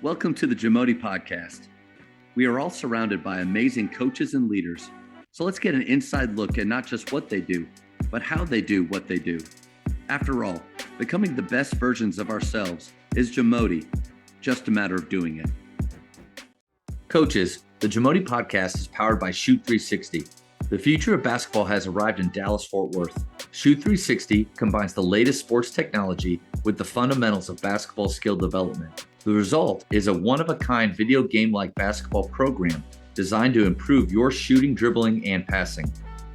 Welcome to the JAMODI Podcast. We are all surrounded by amazing coaches and leaders. So let's get an inside look at not just what they do, but how they do what they do. After all, becoming the best versions of ourselves is JAMODI, just a matter of doing it. Coaches, the JAMODI Podcast is powered by Shoot 360. The future of basketball has arrived in Dallas-Fort Worth. Shoot 360 combines the latest sports technology with the fundamentals of basketball skill development. The result is a one-of-a-kind video game-like basketball program designed to improve your shooting, dribbling, and passing.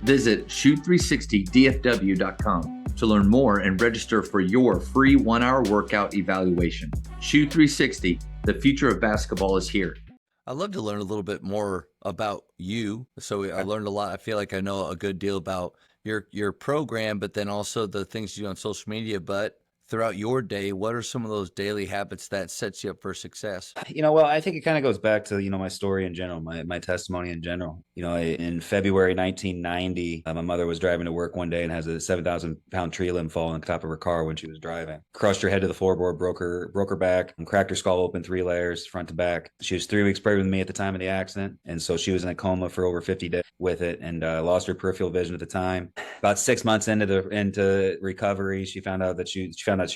Visit shoot360dfw.com to learn more and register for your free 1-hour workout evaluation. Shoot 360, the future of basketball is here. I'd love to learn a little bit more about you. So I learned a lot. I feel like I know a good deal about your program, but then also the things you do on social media. But throughout your day, what are some of those daily habits that sets you up for success? Well, I think it kind of goes back to, my story in general, my testimony in general. In February 1990, my mother was driving to work one day and has a 7,000-pound tree limb fall on top of her car when she was driving. Crushed her head to the floorboard, broke her back, and cracked her skull open 3 layers, front to back. She was 3 weeks pregnant with me at the time of the accident, and so she was in a coma for over 50 days with it, and lost her peripheral vision at the time. About 6 months into recovery, she found out that she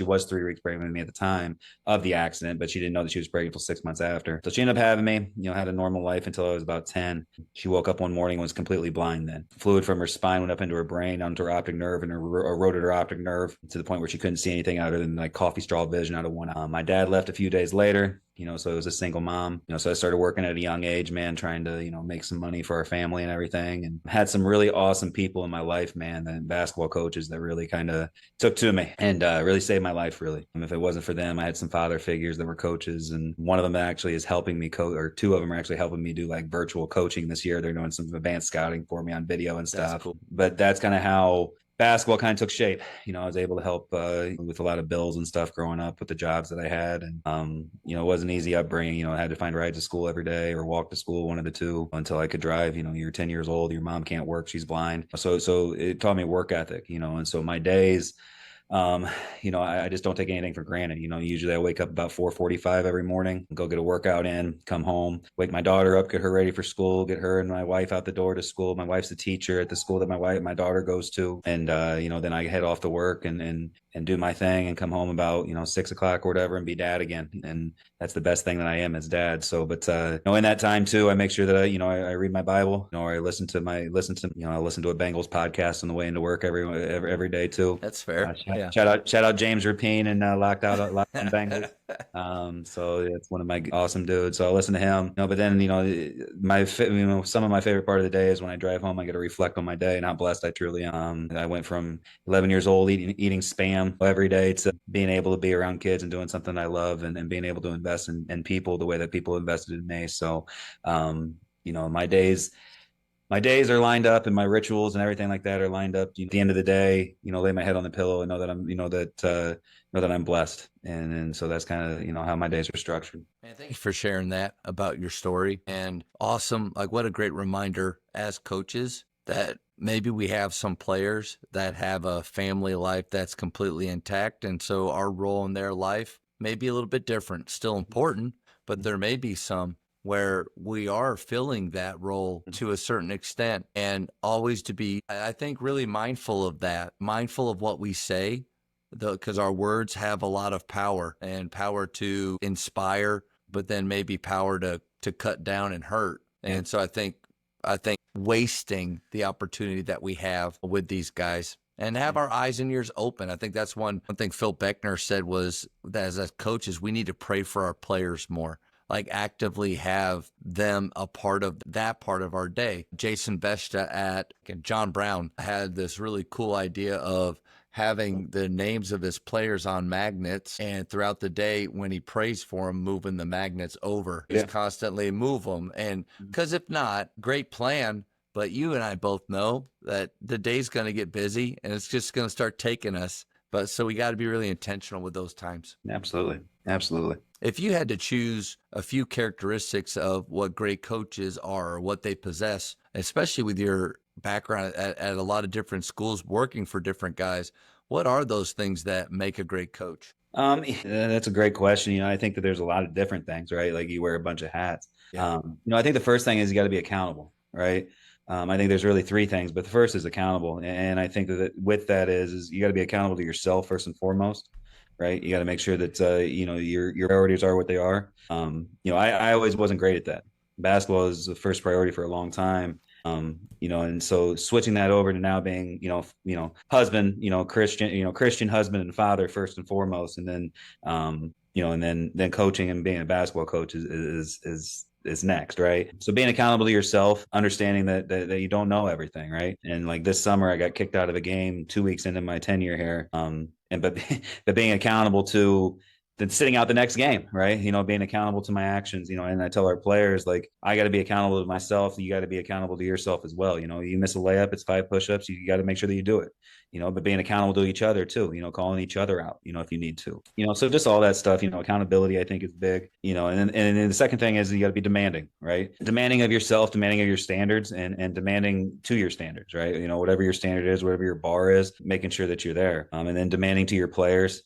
was 3 weeks pregnant with me at the time of the accident, but she didn't know that she was pregnant until 6 months after. So she ended up having me, had a normal life until I was about 10. She woke up one morning and was completely blind then. Fluid from her spine went up into her brain, onto her optic nerve, and eroded her optic nerve to the point where she couldn't see anything other than like coffee straw vision out of one eye. My dad left a few days later. So it was a single mom, so I started working at a young age, man, trying to, make some money for our family and everything, and had some really awesome people in my life, man, and basketball coaches that really kind of took to me and really saved my life, really. And if it wasn't for them, I had some father figures that were coaches, and one of them actually is helping me coach, or 2 of them are actually helping me do like virtual coaching this year. They're doing some advanced scouting for me on video and stuff. That's cool. But that's kind of how basketball kind of took shape. I was able to help with a lot of bills and stuff growing up with the jobs that I had. And, it wasn't an easy upbringing. I had to find rides to school every day or walk to school, one of the 2, until I could drive. You're 10 years old, your mom can't work, she's blind. So it taught me work ethic, and so my days, I just don't take anything for granted. Usually I wake up about 4:45 every morning, go get a workout in, come home, wake my daughter up, get her ready for school, get her and my wife out the door to school. My wife's a teacher at the school that my daughter goes to. And, then I head off to work and do my thing and come home about, 6 o'clock or whatever and be dad again. And that's the best thing that I am as dad. So, but, in that time too, I make sure that I read my Bible, or I listen to a Bengals podcast on the way into work every day too. That's fair. Shout out James Rapine and Locked On Bengals. So it's one of my awesome dudes. So I listen to him. But then some of my favorite part of the day is when I drive home. I get to reflect on my day and how blessed I truly am. I went from 11 years old eating Spam every day to being able to be around kids and doing something I love and being able to invest in people the way that people invested in me. So, my days are lined up, and my rituals and everything like that are lined up. At the end of the day, lay my head on the pillow and know that I'm, that I'm blessed. And so that's kind of, how my days are structured. Man, thank you for sharing that about your story. And awesome. Like, what a great reminder as coaches that maybe we have some players that have a family life that's completely intact. And so our role in their life may be a little bit different, still important, but there may be some where we are filling that role to a certain extent, and always to be, I think, really mindful of that, mindful of what we say, because our words have a lot of power, and power to inspire, but then maybe power to cut down and hurt. And so I think wasting the opportunity that we have with these guys and have our eyes and ears open. I think that's one thing Phil Beckner said was that as coaches, we need to pray for our players more. Like actively have them a part of that part of our day. Jason Besta at John Brown had this really cool idea of having the names of his players on magnets, and throughout the day when he prays for them, moving the magnets over. Just constantly move them. And because if not, great plan, but you and I both know that the day's going to get busy and it's just going to start taking us. But so we got to be really intentional with those times. Absolutely. If you had to choose a few characteristics of what great coaches are or what they possess, especially with your background at a lot of different schools working for different guys, what are those things that make a great coach? That's a great question. I think that there's a lot of different things, right? Like you wear a bunch of hats. Yeah. I think the first thing is you got to be accountable, right? I think there's really three things, but the first is accountable. And I think that with that is you got to be accountable to yourself first and foremost, right? You got to make sure that, your priorities are what they are. I always wasn't great at that. Basketball is the first priority for a long time. And so switching that over to now being, husband, Christian husband and father first and foremost, and then, and then coaching and being a basketball coach is next, right? So being accountable to yourself, understanding that you don't know everything, right? And like this summer, I got kicked out of a game 2 weeks into my tenure here, but being accountable to than sitting out the next game, right? Being accountable to my actions, and I tell our players, like, I got to be accountable to myself. You got to be accountable to yourself as well. You miss a layup, it's 5 push-ups. You got to make sure that you do it, but being accountable to each other too, calling each other out, if you need to, so just all that stuff, accountability, I think is big, and then the second thing is you got to be demanding, right? Demanding of yourself, demanding of your standards and demanding to your standards, right? Whatever your standard is, whatever your bar is, making sure that you're there. And then demanding to your players,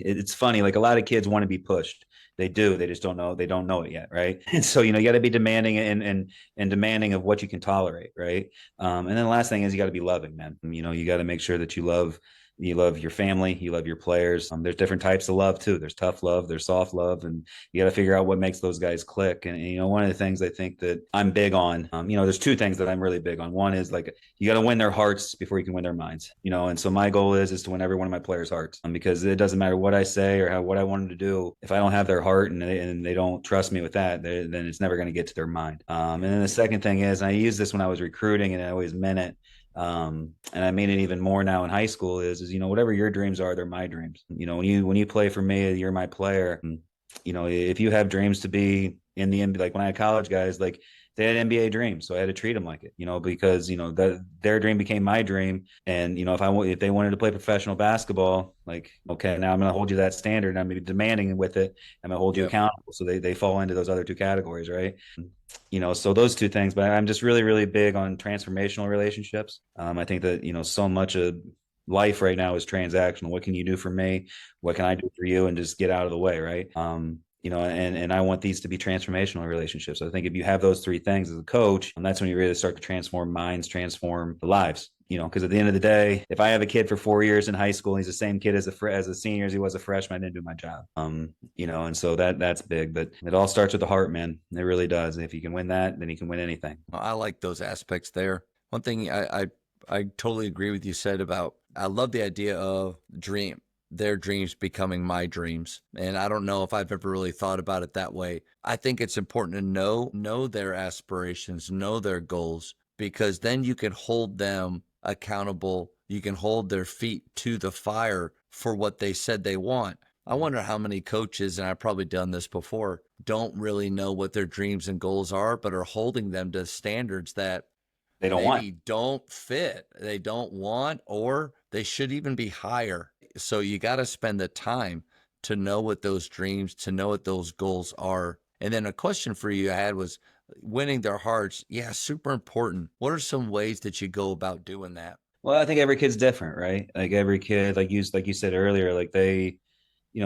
it's funny. Like a lot of kids want to be pushed. They do. They just don't know. They don't know it yet, right? And so you got to be demanding and demanding of what you can tolerate, right? And then the last thing is you got to be loving, man. You got to make sure that you love your family, you love your players. There's different types of love too. There's tough love, there's soft love, and you got to figure out what makes those guys click. And one of the things I think that I'm big on, there's two things that I'm really big on. One is like you got to win their hearts before you can win their minds. And so my goal is to win every one of my players' hearts, because it doesn't matter what I say or what I want them to do. If I don't have their heart and they don't trust me with that, then it's never going to get to their mind. And then the second thing is, and I used this when I was recruiting, and I always meant it. And I mean it even more now in high school is whatever your dreams are, they're my dreams. When you play for me, you're my player. If you have dreams to be in the NBA, like when I had college guys, like they had NBA dreams, so I had to treat them like it, because their dream became my dream. And if they wanted to play professional basketball, like, okay, now I'm going to hold you that standard, and I'm going to be demanding with it. I'm going to hold you accountable. So they fall into those other two categories, right? So those two things. But I'm just really, really big on transformational relationships. I think that so much of life right now is transactional. What can you do for me? What can I do for you? And just get out of the way, right? And I want these to be transformational relationships. I think if you have those three things as a coach, and that's when you really start to transform minds, transform lives. Because at the end of the day, if I have a kid for 4 years in high school, and he's the same kid as a senior as he was a freshman, I didn't do my job. And so that's big. But it all starts with the heart, man. It really does. If you can win that, then you can win anything. I like those aspects there. One thing I totally agree with you said about, I love the idea of their dreams becoming my dreams. And I don't know if I've ever really thought about it that way. I think it's important to know their aspirations, know their goals, because then you can hold them accountable. You can hold their feet to the fire for what they said they want. I wonder how many coaches, and I've probably done this before, don't really know what their dreams and goals are, but are holding them to standards that they don't fit, they don't want, or they should even be higher. So you got to spend the time to know what those dreams, to know what those goals are. And then a question for you I had was winning their hearts. Yeah, super important. What are some ways that you go about doing that? Well, I think every kid's different, right? Like every kid, like you said earlier, like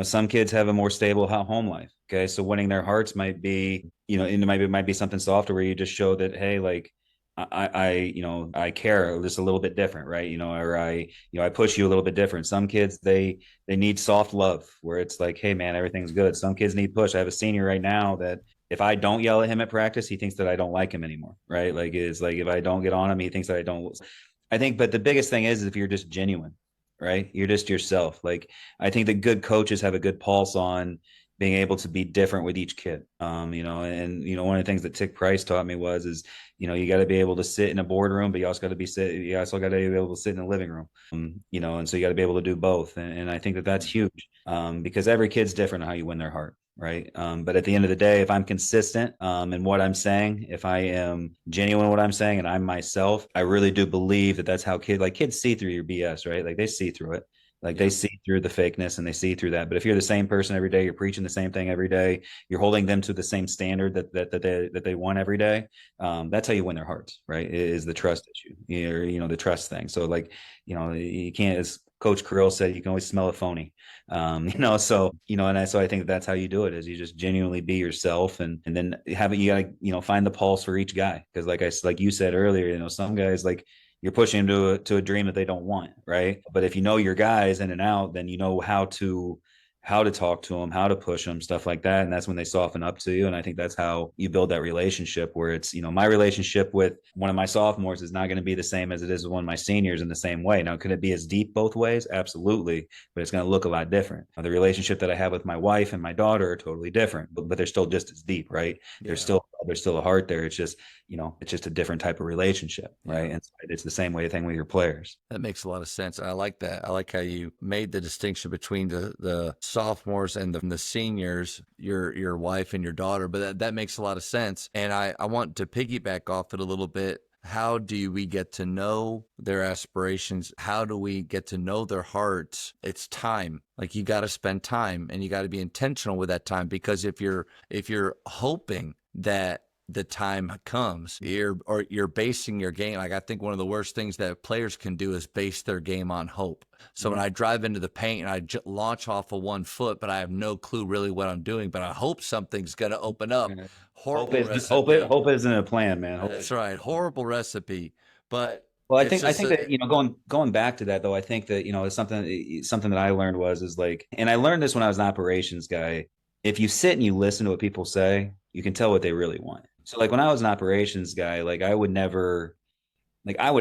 some kids have a more stable home life. Okay. So winning their hearts might be, it might be something softer where you just show that, hey, like, I care just a little bit different, right? Or I push you a little bit different. Some kids, they need soft love where it's like, hey man, everything's good. Some kids need push. I have a senior right now that if I don't yell at him at practice, he thinks that I don't like him anymore, right? Like it's like, if I don't get on him, he thinks that I don't. I think, but the biggest thing is if you're just genuine, right? You're just yourself. Like, I think that good coaches have a good pulse on being able to be different with each kid. One of the things that Tick Price taught me is, you got to be able to sit in a boardroom, but you also got to be able to sit in the living room. And so you got to be able to do both. And I think that that's huge, because every kid's different on how you win their heart. Right. But at the end of the day, if I'm consistent in what I'm saying, if I am genuine in what I'm saying and I'm myself, I really do believe that that's how kids see through your BS, right? Like they see through it. Like they see through the fakeness and they see through that. But if you're the same person every day, you're preaching the same thing every day, you're holding them to the same standard that they want every day. That's how you win their hearts, right? Is the trust issue, the trust thing. So you can't, Coach Krill said, you can always smell a phony. So I think that's how you do it, is you just genuinely be yourself, and then you got to, find the pulse for each guy. Cause like you said earlier, some guys, like, you're pushing them to a dream that they don't want. Right. But if you know your guys in and out, then you know how to talk to them, how to push them, stuff like that. And that's when they soften up to you. And I think that's how you build that relationship, where it's, my relationship with one of my sophomores is not going to be the same as it is with one of my seniors in the same way. Now, could it be as deep both ways? Absolutely. But it's going to look a lot different. The relationship that I have with my wife and my daughter are totally different, but they're still just as deep, right? Yeah. There's still a heart there. It's just, it's just a different type of relationship, right? Yeah. And so it's the same thing with your players. That makes a lot of sense. I like that. I like how you made the distinction between the sophomores and the seniors, your wife and your daughter, but that makes a lot of sense. And I want to piggyback off it a little bit. How do we get to know their aspirations? How do we get to know their hearts? It's time. Like, you got to spend time, and you got to be intentional with that time, because if you're hoping that the time comes, you're basing your game. Like, I think one of the worst things that players can do is base their game on hope. So when I drive into the paint and I launch off of 1 foot, but I have no clue really what I'm doing, but I hope something's going to open up. Hope isn't a plan, man. That's right. Horrible recipe. But well, I think that, going back to that though, I think that, it's something that I learned is like, and I learned this when I was an operations guy. If you sit and you listen to what people say, you can tell what they really want. So like when I was an operations guy, like I would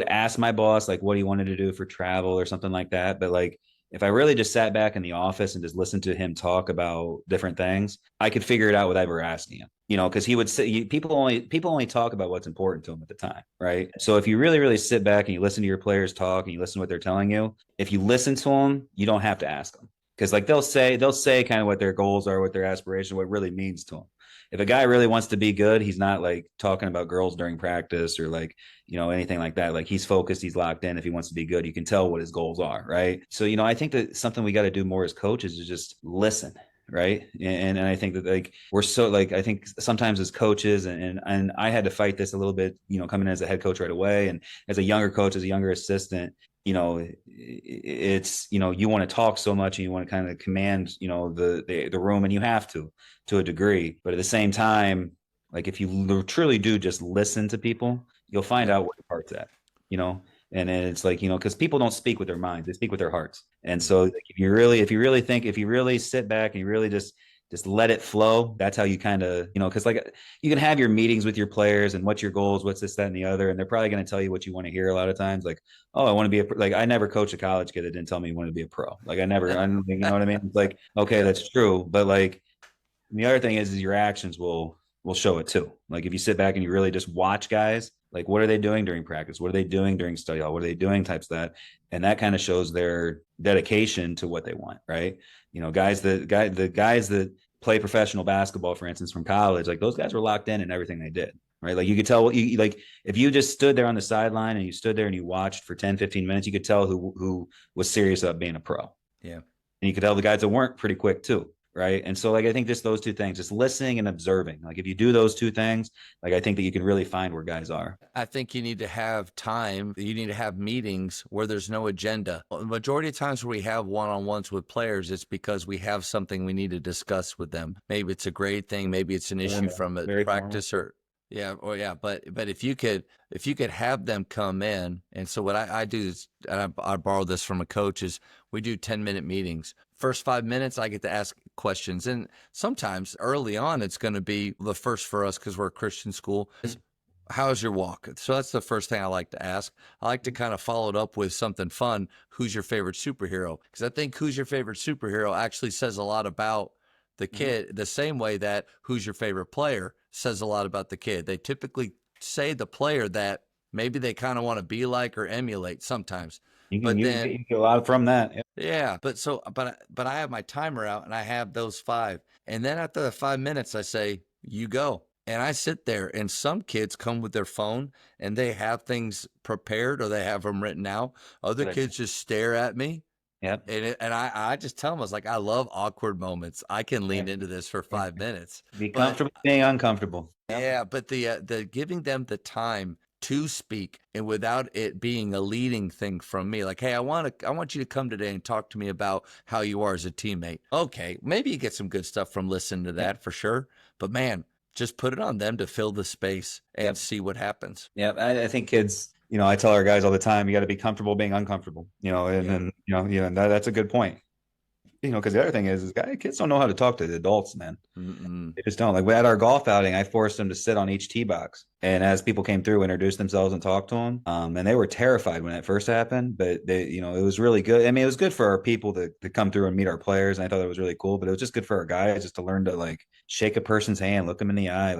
ask my boss, like, what he wanted to do for travel or something like that. But like, if I really just sat back in the office and just listened to him talk about different things, I could figure it out without ever asking him, because he would say, people only talk about what's important to them at the time. Right. So if you really, really sit back and you listen to your players talk and you listen to what they're telling you, if you listen to them, you don't have to ask them. Because like they'll say kind of what their goals are, what their aspirations, what it really means to them. If a guy really wants to be good, he's not like talking about girls during practice or like, anything like that. Like, he's focused, he's locked in. If he wants to be good, you can tell what his goals are. Right. So, I think that something we got to do more as coaches is just listen. Right. And I think that, like, we're so, like, I think sometimes as coaches, and I had to fight this a little bit, coming in as a head coach right away. And as a younger coach, as a younger assistant, it's, you want to talk so much and you want to kind of command, the room, and you have to a degree. But at the same time, like, if you truly do just listen to people, you'll find out what your heart's at, and then it's like, because people don't speak with their minds, they speak with their hearts. And so like, if you really sit back and you really just let it flow, that's how you kind of, because like, you can have your meetings with your players and what's your goals, what's this, that, and the other. And they're probably going to tell you what you want to hear a lot of times. Like, oh, I want to be like, I never coached a college kid that didn't tell me he wanted to be a pro. Like, you know what I mean? It's like, okay, that's true. But like, the other thing is your actions will show it too. Like, if you sit back and you really just watch guys, like, what are they doing during practice? What are they doing during study hall? What are they doing? Types of that. And that kind of shows their dedication to what they want. Right. The guys that play professional basketball, for instance, from college, like, those guys were locked in everything they did. Right. Like, you could tell what you like, if you just stood there on the sideline and you stood there and you watched for 10, 15 minutes, you could tell who was serious about being a pro. Yeah. And you could tell the guys that weren't pretty quick too. Right. And so, like, I think just those two things, just listening and observing, like, if you do those two things, like, I think that you can really find where guys are. I think you need to have time. You need to have meetings where there's no agenda. The majority of times where we have one-on-ones with players, it's because we have something we need to discuss with them. Maybe it's a grade thing. Maybe it's an issue from a practice formal. But if you could have them come in, and so what I do is, and I borrow this from a coach, is we do 10-minute meetings. First 5 minutes, I get to ask questions. And sometimes early on, it's going to be the first for us, because we're a Christian school, is, how's your walk? So that's the first thing I like to ask. I like to kind of follow it up with something fun. Who's your favorite superhero? Because I think who's your favorite superhero actually says a lot about the kid, the same way that who's your favorite player says a lot about the kid. They typically say the player that maybe they kind of want to be like or emulate sometimes. You get a lot from that. Yeah. But I have my timer out and I have those 5. And then after the 5 minutes, I say, you go. And I sit there, and some kids come with their phone and they have things prepared or they have them written out. Other kids just stare at me. Yep. And I just tell them, I was like, I love awkward moments. I can lean into this for 5 minutes. Be comfortable being uncomfortable. Yeah. But the giving them the time to speak and without it being a leading thing from me. Like, hey, I want you to come today and talk to me about how you are as a teammate. Okay, maybe you get some good stuff from listening to that for sure. But man, just put it on them to fill the space and see what happens. Yeah, I think kids, I tell our guys all the time, you got to be comfortable being uncomfortable, and that's a good point. Because the other thing is kids don't know how to talk to the adults, man. They just don't. Like at our golf outing, I forced them to sit on each tee box. And as people came through, introduced themselves and talked to them. And they were terrified when it first happened, but it was really good. I mean, it was good for our people to come through and meet our players. And I thought it was really cool, but it was just good for our guys just to learn to like shake a person's hand, look them in the eye,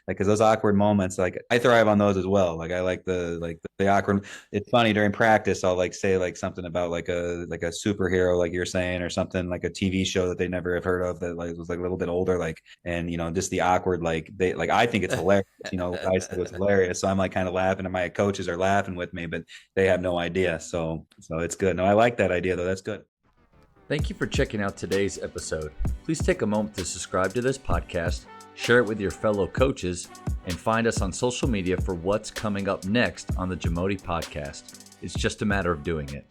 because those awkward moments, like I thrive on those as well. Like I like the awkward. It's funny during practice, I'll like say like something about like a superhero, like you're saying, or something like a TV show that they never have heard of that like was like a little bit older, like, and just the awkward, like they like I think it's hilarious, guys think it's hilarious, so I'm like kind of laughing, and my coaches are laughing with me, but they have no idea. So it's good. No, I like that idea though. That's good. Thank you for checking out today's episode. Please take a moment to subscribe to this podcast, share it with your fellow coaches, and find us on social media for what's coming up next on the JAMODI Podcast. It's just a matter of doing it.